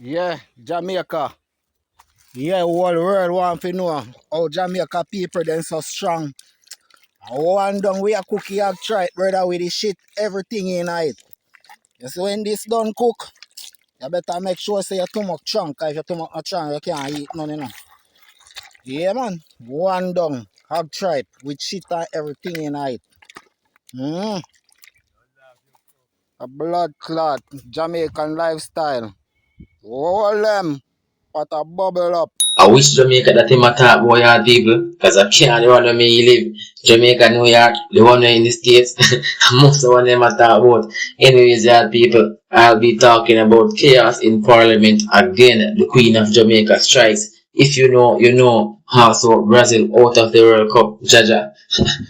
Yeah, Jamaica. Yeah, whole world want to know how Jamaica people then so strong. One down we a cookie have tried, brother, with the shit, everything in it. You see when this done cook, you better make sure say you too much chunk. If you too much chunk, you can't eat none, you know. Yeah, man. One down, have tried with shit and everything in it. Mm. A blood clot, Jamaican lifestyle. All them, what a bubble up. I wish Jamaica that him attack boy Yaad People, because I can't run where me live. Jamaica, New York, the one in the States, most of them attack about. Anyways, Yaad People, I'll be talking about chaos in Parliament again. The Queen of Jamaica strikes. If you know, you know. Also, Brazil out of the World Cup. Jaja.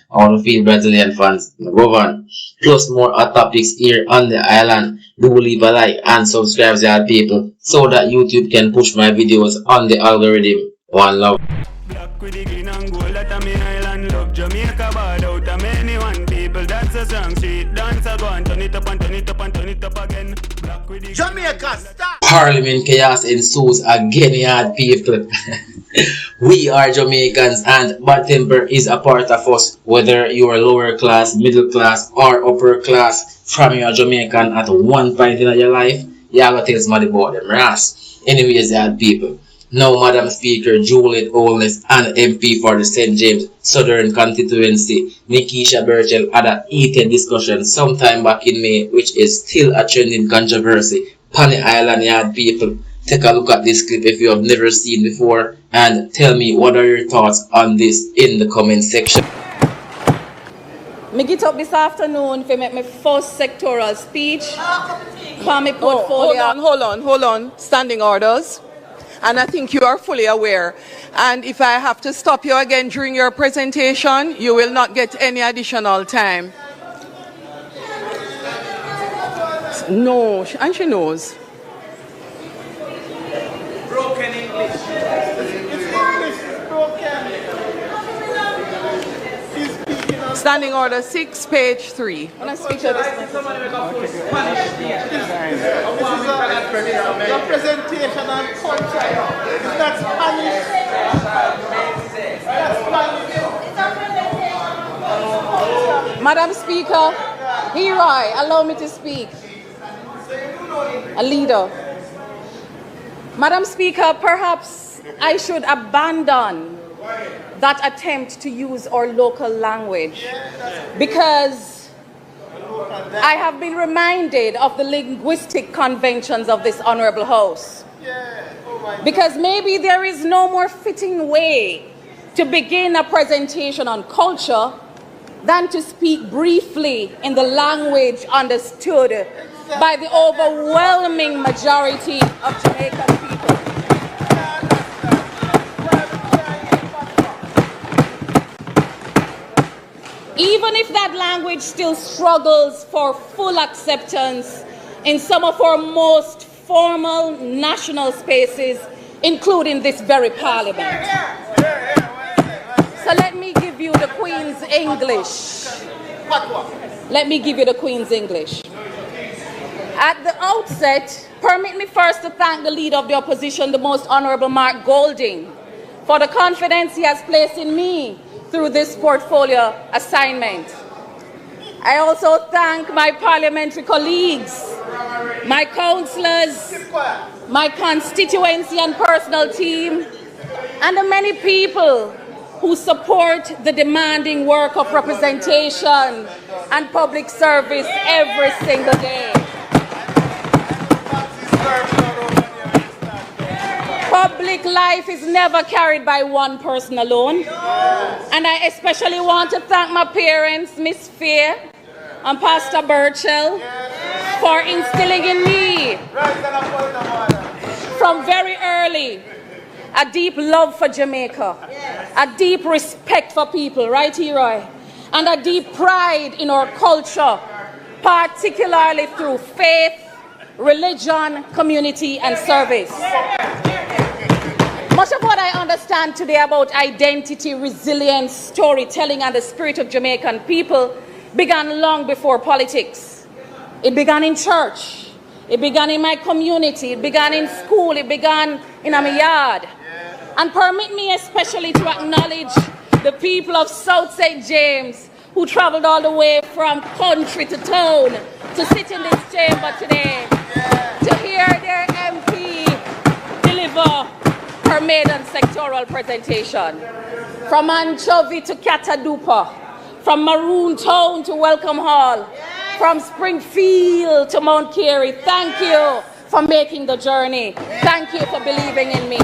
I want to feel Brazilian fans. Go on. Plus more hot topics here on the island. Do leave a like and subscribe to our people so that YouTube can push my videos on the algorithm. One love. Black with the green and gold that I'm in island love. Jamaica bad out of many one people. That's a song street dance a go and turn it up and turn it up and turn it up again. Black with the Jamaica, stop! Parliament chaos ensues again, Yaad People. We are Jamaicans and bad temper is a part of us. Whether you are lower class, middle class, or upper class, from you are Jamaican at one point in your life, you gotta tell somebody about them, ras. Anyways, Yaad People. Now, Madam Speaker Juliet Holness and MP for the St. James Southern Constituency, Nickiesha Burchell, had a heated discussion sometime back in May, which is still a trending controversy. Pani Island, Yaad People. Take a look at this clip if you have never seen before and tell me what are your thoughts on this in the comment section. Me get up this afternoon to make my first sectoral speech for my portfolio. Hold on. Standing orders. And I think you are fully aware. And if I have to stop you again during your presentation, you will not get any additional time. No, and she knows. Broken English. It's English broken. Standing order 6, page 3. When I speak to this, This is a presentation on culture. It's not Spanish. Madam Speaker, Leroy, allow me to speak. A leader. Madam Speaker, perhaps I should abandon that attempt to use our local language because I have been reminded of the linguistic conventions of this honorable House. Because maybe there is no more fitting way to begin a presentation on culture than to speak briefly in the language understood by the overwhelming majority of Jamaican people. Even if that language still struggles for full acceptance in some of our most formal national spaces, including this very parliament. So let me give you the Queen's English. Let me give you the Queen's English. At the outset, permit me first to thank the Leader of the Opposition, the Most Honourable Mark Golding, for the confidence he has placed in me through this portfolio assignment. I also thank my parliamentary colleagues, my councillors, my constituency and personal team, and the many people who support the demanding work of representation and public service every single day. Public life is never carried by one person alone. And I especially want to thank my parents, Miss Fair and Pastor Burchell, for instilling in me from very early a deep love for Jamaica, a deep respect for people, right, Leroy? And a deep pride in our culture, particularly through faith, religion, community, and service. Much of what I understand today about identity, resilience, storytelling, and the spirit of Jamaican people began long before politics. It began in church. It began in my community, it began in school, it began in my yard. And permit me especially to acknowledge the people of South St. James who traveled all the way from country to town to sit in this chamber today to hear their MP deliver her maiden sectoral presentation. From Anchovy to Catadupa, from Maroon Town to Welcome Hall, from Springfield to Mount Carey, thank you for making the journey. Thank you for believing in me.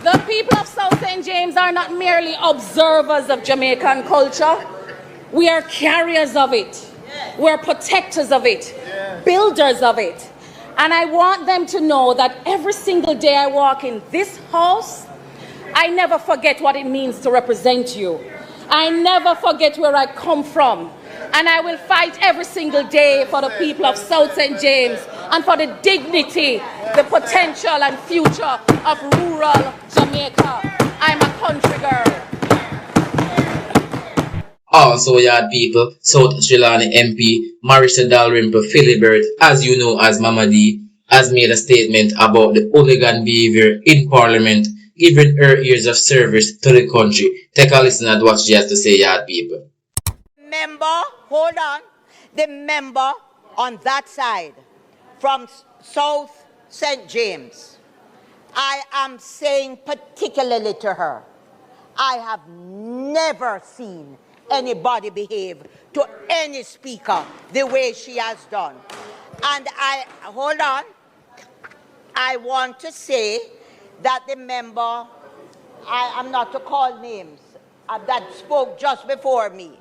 The people of South St. James are not merely observers of Jamaican culture. We are carriers of it. We're protectors of it, builders of it. And I want them to know that every single day I walk in this house, I never forget what it means to represent you. I never forget where I come from. And I will fight every single day for the people of South St. James and for the dignity, the potential and future of rural Jamaica. I'm a country girl. Also, Yaad People, South Australian MP Marissa Dalrymple Philibert, as you know as Mama D, has made a statement about the hooligan behavior in Parliament, giving her years of service to the country. Take a listen at what she has to say, Yaad People. Member, hold on, the member on that side from South St. James, I am saying particularly to her, I have never seen anybody behave to any speaker the way she has done. And hold on, I want to say that the member, I am not to call names, that spoke just before me.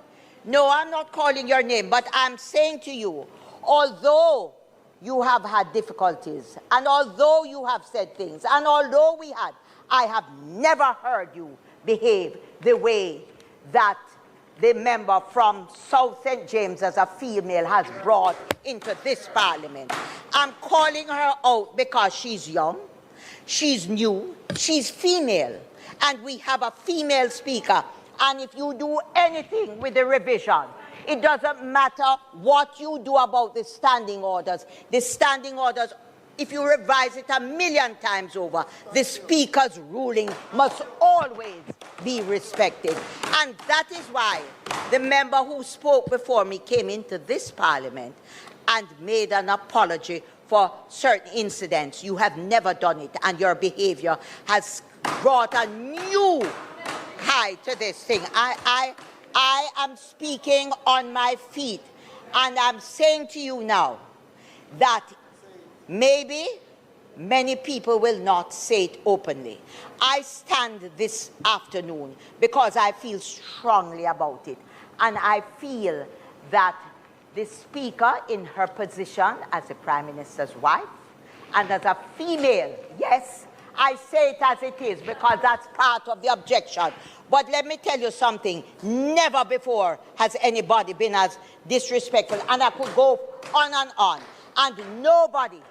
No, I'm not calling your name, but I'm saying to you, although you have had difficulties, and although you have said things, and although I have never heard you behave the way that the member from South St. James as a female has brought into this parliament. I'm calling her out because she's young, she's new, she's female, and we have a female speaker. And if you do anything with the revision, it doesn't matter what you do about the standing orders. The standing orders, if you revise it 1,000,000 times over, the speaker's ruling must always be respected. And that is why the member who spoke before me came into this parliament and made an apology for certain incidents. You have never done it, and your behavior has brought a new high to this thing. I am speaking on my feet, and I'm saying to you now that maybe many people will not say it openly. I stand this afternoon because I feel strongly about it, and I feel that the speaker in her position as the Prime Minister's wife and as a female, yes, I say it as it is because that's part of the objection. But let me tell you something. Never before has anybody been as disrespectful. And I could go on and on. And nobody,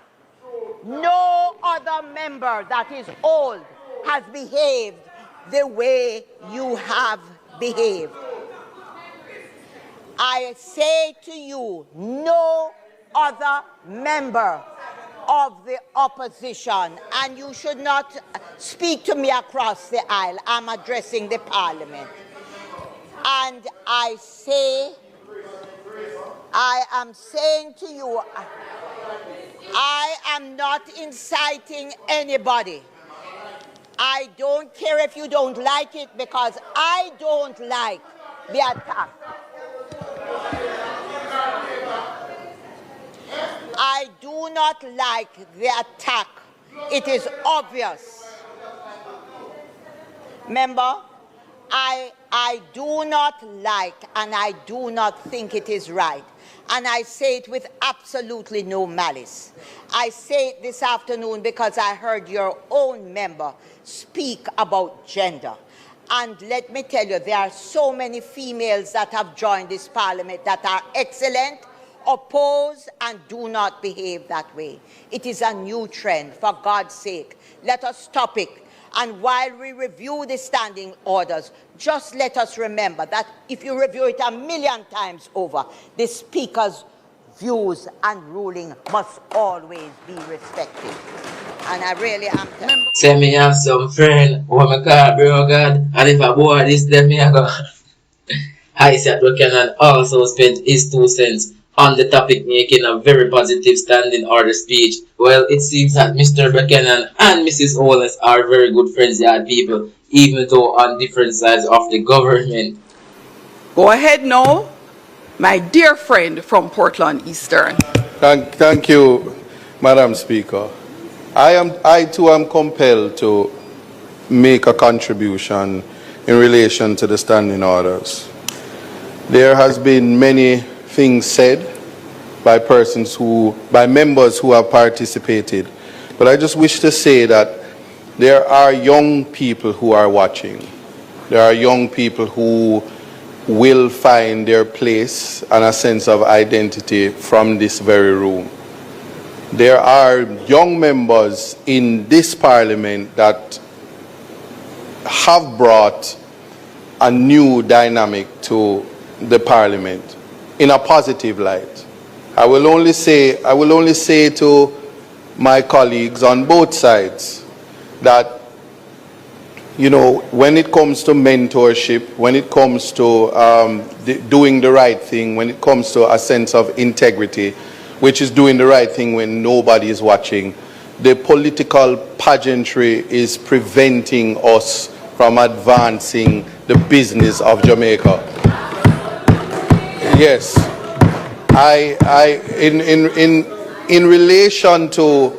no other member that is old has behaved the way you have behaved. I say to you, no other member of the opposition, and you should not speak to me across the aisle. I'm addressing the parliament. And I am saying to you, I am not inciting anybody. I don't care if you don't like it, because I don't like the attack. I do not like the attack. It is obvious. Member, I do not like and I do not think it is right. And I say it with absolutely no malice. I say it this afternoon because I heard your own member speak about gender. And let me tell you, there are so many females that have joined this parliament that are excellent, oppose, and do not behave that way. It is a new trend. For God's sake, let us stop it. And while we review the standing orders, just let us remember that if you review it 1,000,000 times over, the Speaker's views and ruling must always be respected. And I really am... Say me have some friend, who me call bro God, and if I board this, then me I go. Isaac Buchanan also spent his 2 cents on the topic, making a very positive standing order speech. Well, it seems that Mr. Buchanan and Mrs. Holness are very good friends, Yaad people, even though on different sides of the government. Go ahead now, my dear friend from Portland Eastern. Thank you, Madam Speaker. I too am compelled to make a contribution in relation to the standing orders. There has been many things said by members who have participated, but I just wish to say that there are young people who are watching. There are young people who will find their place and a sense of identity from this very room. There are young members in this parliament that have brought a new dynamic to the parliament in a positive light. I will only say to my colleagues on both sides that, you know, when it comes to mentorship, when it comes to doing the right thing, when it comes to a sense of integrity, which is doing the right thing when nobody is watching, the political pageantry is preventing us from advancing the business of Jamaica. Yes, in relation to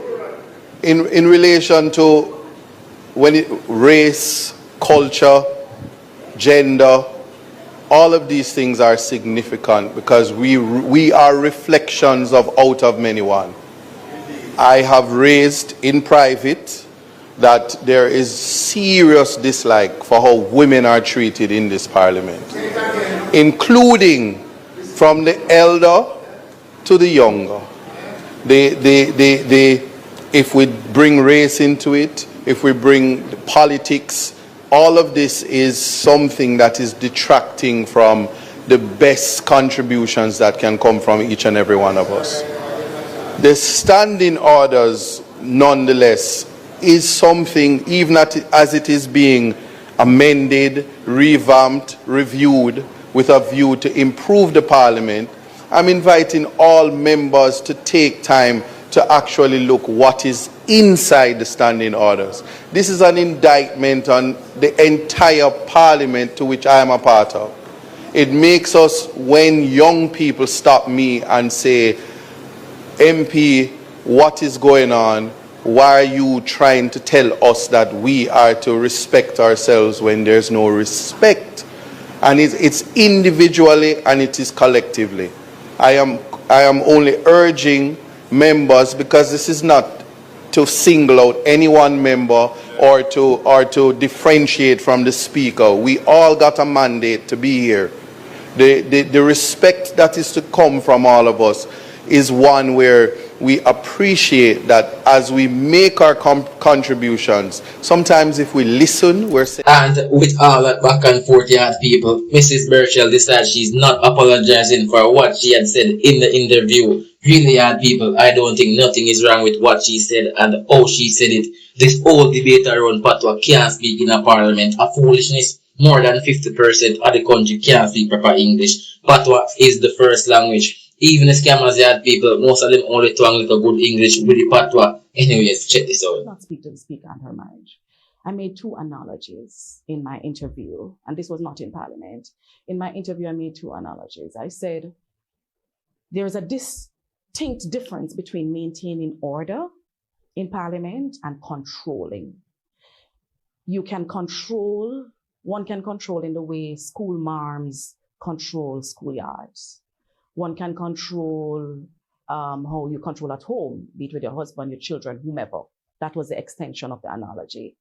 race, culture, gender, all of these things are significant because we are reflections of out of many one. I have raised in private that there is serious dislike for how women are treated in this parliament, including from the elder to the younger. If we bring race into it, if we bring politics, all of this is something that is detracting from the best contributions that can come from each and every one of us. The standing orders, nonetheless, is something, even as it is being amended, revamped, reviewed with a view to improve the parliament. I'm inviting all members to take time to actually look what is inside the standing orders. This is an indictment on the entire parliament to which I am a part of. It makes us, when young people stop me and say, MP, what is going on? Why are you trying to tell us that we are to respect ourselves when there's no respect? And it's individually and it is collectively. I am only urging members, because this is not to single out any one member or to differentiate from the speaker. We all got a mandate to be here. The respect that is to come from all of us is one where we appreciate that as we make our contributions, sometimes if we listen, we're saying... And with all that back and forth, Yaad people, Mrs. Burchell decides she's not apologizing for what she had said in the interview. Really, Yaad people, I don't think nothing is wrong with what she said and how she said it. This whole debate around Patwa can't speak in a parliament. A foolishness. More than 50% of the country can't speak proper English. Patwa is the first language. Even the scammers, Yaad people, most of them only tongue little good English with the Patwa. Anyways, check this out. Not speak to the speaker and her marriage. I made 2 analogies in my interview, and this was not in parliament. In my interview, I made 2 analogies. I said, there is a distinct difference between maintaining order in parliament and controlling. One can control in the way school marms control schoolyards. One can control how you control at home, be it with your husband, your children, whomever. That was the extension of the analogy.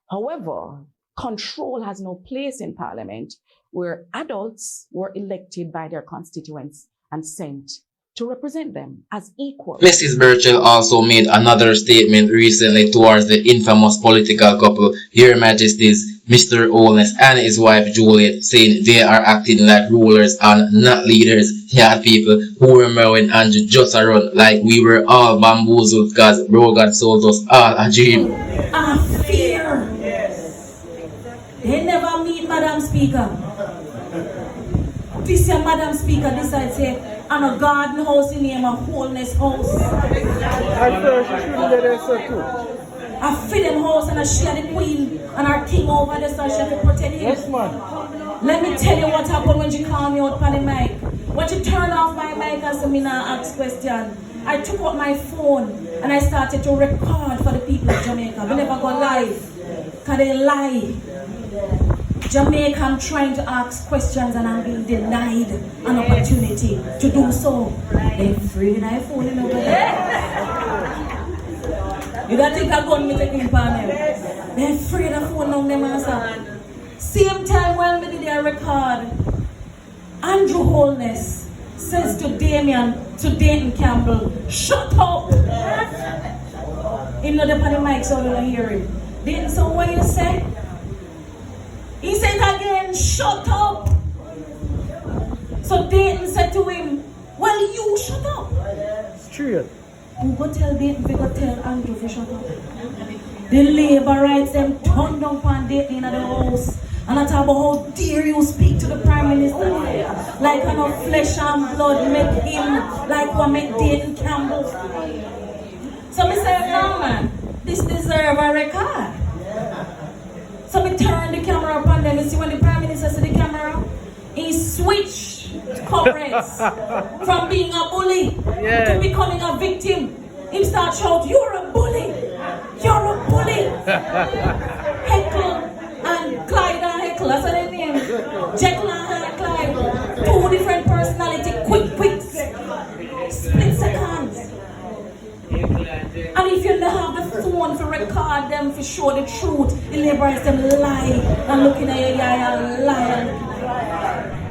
However, control has no place in parliament where adults were elected by their constituents and sent to represent them as equal. Mrs. Burchell also made another statement recently towards the infamous political couple, Your Majesties Mr. Holness and his wife Juliet, saying they are acting like rulers and not leaders. Yaad people who remember when Andrew just around like we were all bamboozled because Rogan sold us all a dream. And fear. They never meet Madam Speaker. This year Madam Speaker decides say, and a garden house in name of Holness House. I feel she shouldn't get there, sir, too. A freedom house and a she and the queen and our king over there, so she have to protect him. Yes, man. Let me tell you what happened when she called me out on the mic. When she turned off my mic and said me now ask question, I took out my phone and I started to record for the people of Jamaica. We never go live, because they lie. Jamaica, I'm trying to ask questions and I'm being denied an opportunity to do so. They're afraid I phone in over there. You don't think I'm going to take in for them? They're afraid of phone on them answer. Same time while we did their record, Andrew Holness says to Dayton Campbell, shut up! He not up on the mic so we don't hear him. Dayton, so what you say? He said again, shut up! So Dayton said to him, well, you shut up! Straight. Who go tell Dayton, we go tell Andrew to shut up. The labor rights them turned down on Dayton in the house. And I talk about how dare you speak to the Prime Minister like no flesh and blood make him like what make Dayton Campbell. So I say, no man, this deserve a record. So we turn the camera upon them. You see when the Prime Minister see the camera, he switched coverage from being a bully to becoming a victim. He start shout, you're a bully! You're a bully! Heckle and Clyde and Heckle, that's what they name. Jekyll and Clyde. Two different personality, quick, split seconds. And if you don't have the phone to record them, to show the truth, the laborers them lie and looking at your eye and lie.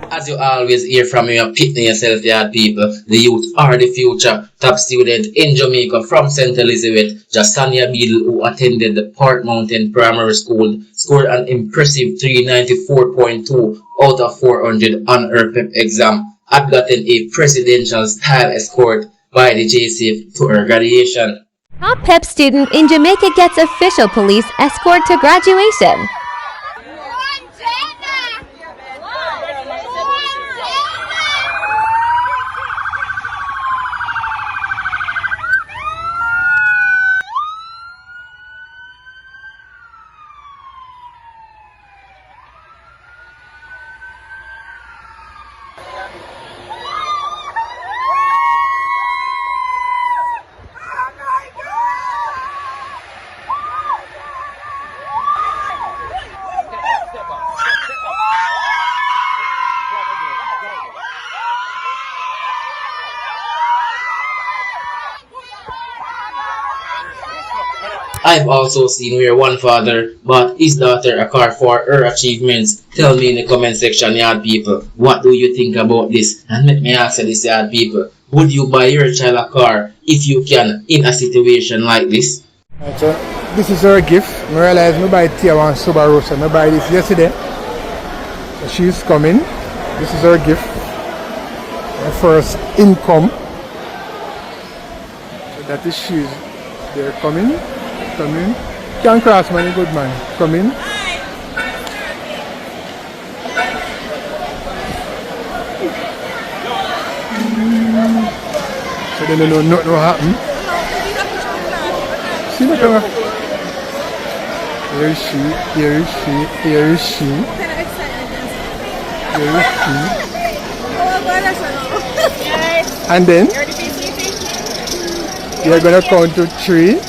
As you always hear from your picnic yourself, Yaad people, the youth are the future. Top student in Jamaica from St. Elizabeth, Jasania Beadle, who attended the Port Mountain Primary School, scored an impressive 394.2 out of 400 on her PEP exam, had gotten a presidential style escort by the JCF to her graduation. Top PEP student in Jamaica gets official police escort to graduation. I've also seen where one father bought his daughter a car for her achievements. Tell me in the comment section, Yaad people, what do you think about this? And let me ask you this, Yaad people, would you buy your child a car if you can in a situation like this? So, this is her gift. I realized I buy Tia one Subaru, so I buy this yesterday. So she's coming. This is her gift. Her first income. So that is she's they're coming. Come in. Can't cross, man, good man. Come in. So they don't know nothing will happen. See the camera. Here is she, here is she, here is she. Here is she. And then you're gonna count to 3.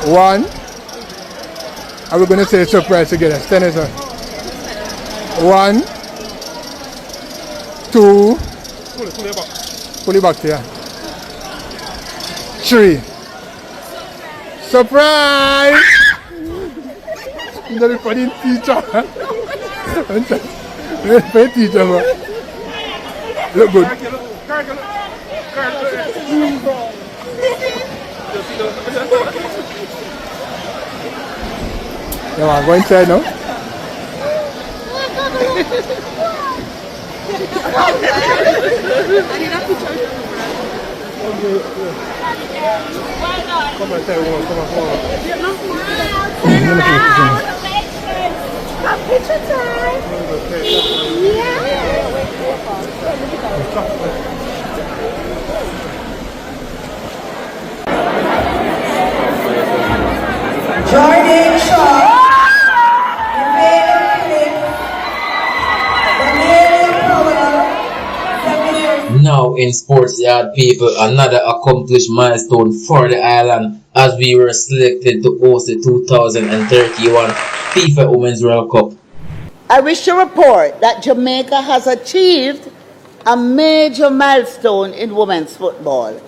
1. Are we going to say a surprise together? Stand as 1, 2. Pull it back to you. 3. Surprise! You're not a funny teacher. You're a funny teacher, man. Look good. Yeah, man, go inside now. Come on, come on. Picture time. Jordan Shaw. Now in sports, Yaad People, another accomplished milestone for the island as we were selected to host the 2031 FIFA Women's World Cup. I wish to report that Jamaica has achieved a major milestone in women's football,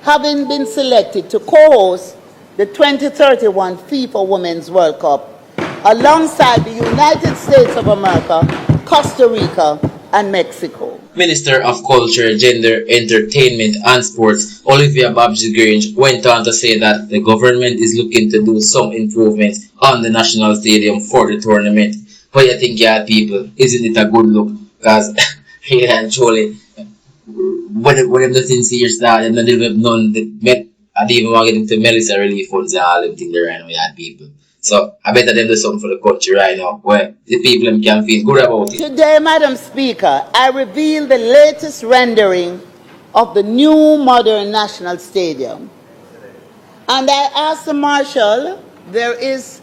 having been selected to co-host the 2031 FIFA Women's World Cup alongside the United States of America, Costa Rica, and Mexico. Minister of Culture, Gender, Entertainment and Sports, Olivia Babji-Grange, went on to say that the government is looking to do some improvements on the national stadium for the tournament. But you think, Yaad People, isn't it a good look? Because really and truly, when them nothing serious start, them not even none that I didn't even want to get into Melissa relief funds and all them things there right now, Yaad People. So I better them do something for the country right now where the people can feel good about it. Today, Madam Speaker, I reveal the latest rendering of the new modern National Stadium. And I asked the Marshal, there is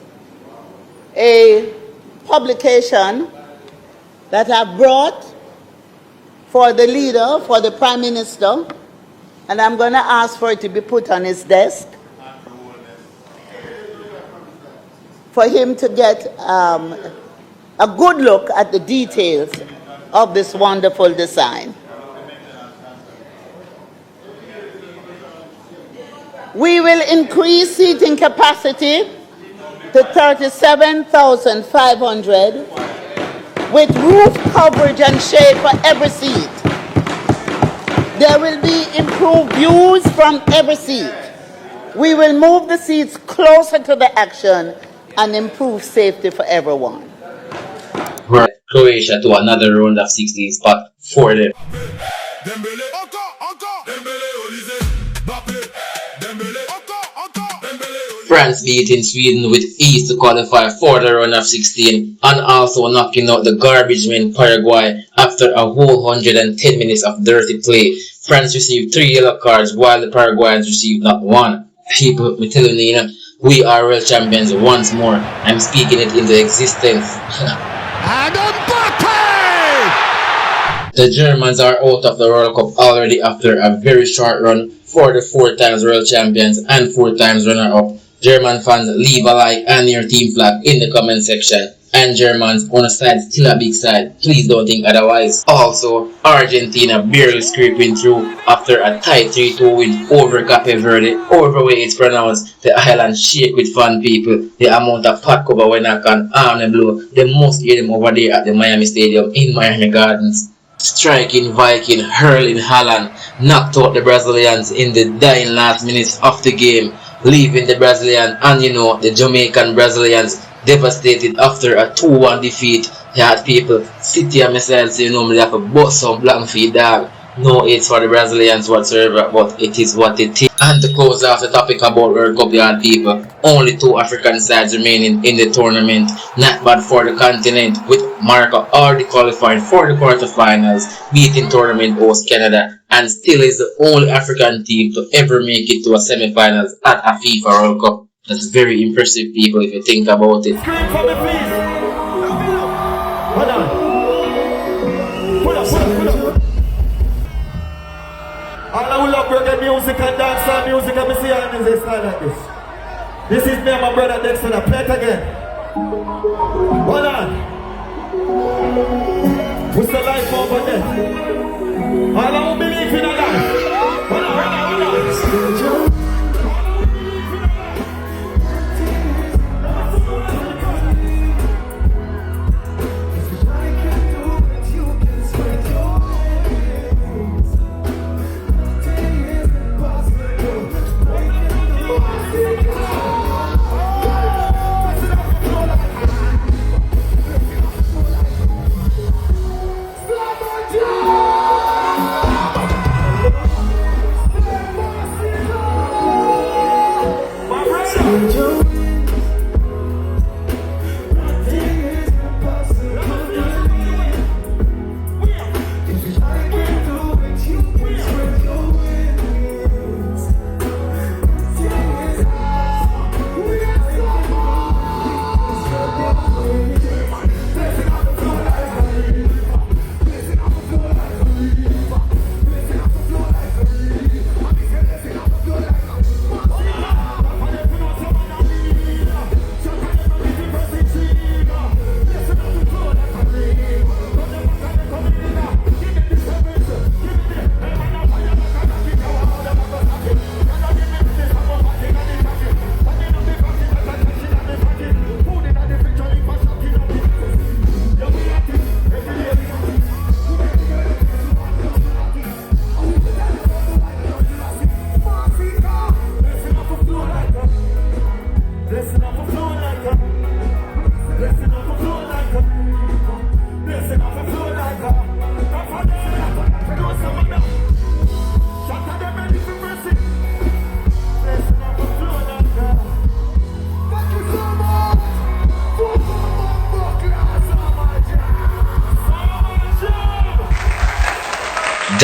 a publication that I brought for the leader, for the Prime Minister, and I'm going to ask for it to be put on his desk for him to get a good look at the details of this wonderful design. We will increase seating capacity to 37,500 with roof coverage and shade for every seat. There will be improved views from every seat. We will move the seats closer to the action and improve safety for everyone. Croatia to another round of 16 spot for them. France beating Sweden with ease to qualify for the round of 16 and also knocking out the garbage men Paraguay after a whole 110 minutes of dirty play. France received 3 yellow cards while the Paraguayans received not one. People, me telling you, we are world champions once more. I'm speaking it into existence. The Germans are out of the World Cup already after a very short run for the 4 times world champions and 4 times runner-up. German fans, leave a like and your team flag in the comment section. And Germans on a side still a big side. Please don't think otherwise. Also, Argentina barely scraping through after a tight 3-2 win over Cape Verde. Over way it's pronounced, the island shake with fan people. The amount of pot cover when I can arm and blow. They must hear them over there at the Miami Stadium in Miami Gardens. Striking Viking Erling Haaland knocked out the Brazilians in the dying last minutes of the game, leaving the Brazilian and the Jamaican Brazilians devastated after a 2-1 defeat. Yaad People, City and myself, so me have to bust some blank feet dog. No aids for the Brazilians whatsoever, but it is what it is. And to close off the topic about World Cup, Yaad People, only 2 African sides remaining in the tournament. Not bad for the continent, with Morocco already qualifying for the quarterfinals, beating tournament host Canada, and still is the only African team to ever make it to a semifinals at a FIFA World Cup. That's very impressive, people, if you think about it. Scream for me, please. Hold on. Pull up. All I will love reggae music and dancehall music, and me see how they style like this. This is me and my brother Dexter. Play it again. Hold on. What's the life over there? All I will believe in a life. Hold on.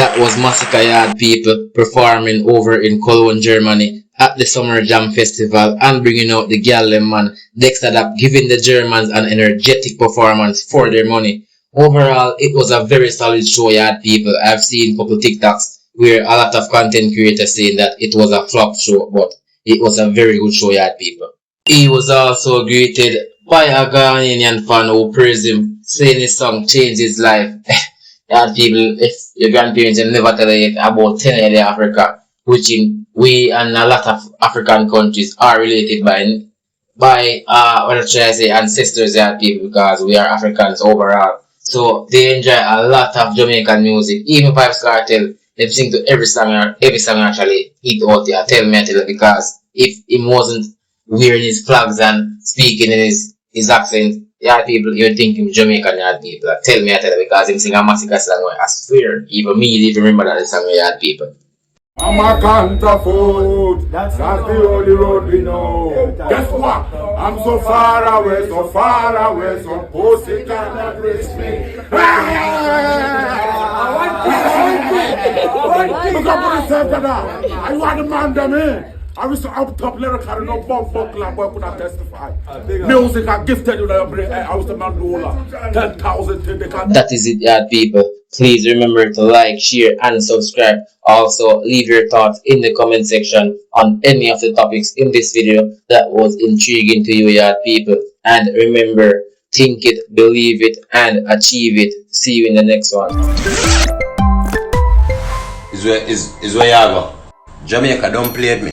That was Masicka Yaad People performing over in Cologne, Germany at the Summer Jam Festival and bringing out the girl man Dexter Dap, giving the Germans an energetic performance for their money. Overall, it was a very solid show, Yaad People. I've seen a couple TikToks where a lot of content creators saying that it was a flop show, but it was a very good show, Yaad People. He was also greeted by a Ghanaian fan who praised him, saying his song changed his life. Yaad People, if your grandparents have never tell you about 10 years of Africa, which we and a lot of African countries are related by what should I say, ancestors, Yaad People, because we are Africans overall. So they enjoy a lot of Jamaican music. Even Vybz Kartel, they sing to every song actually hit out there. Tell me, because if he wasn't wearing his flags and speaking in his accent, Yaad People, you're thinking Jamaican Yaad People. Tell me, because him sing a Masicka song, I swear, even me even remember that song, Yaad People. I'm a counterfoot, that's the only road we know. Guess what? I'm so far away, so pussy cannot reach me. Look up for the I want the man them in. I was up top lyrical, no bomb club, boy could not testify. Music I gifted you I was the Mandola. 10,000 to the country. That is it, Yaad People. Please remember to like, share, and subscribe. Also, leave your thoughts in the comment section on any of the topics in this video that was intriguing to you, Yaad People. And remember, think it, believe it, and achieve it. See you in the next one. Is where you go. Jamaica don't play with me.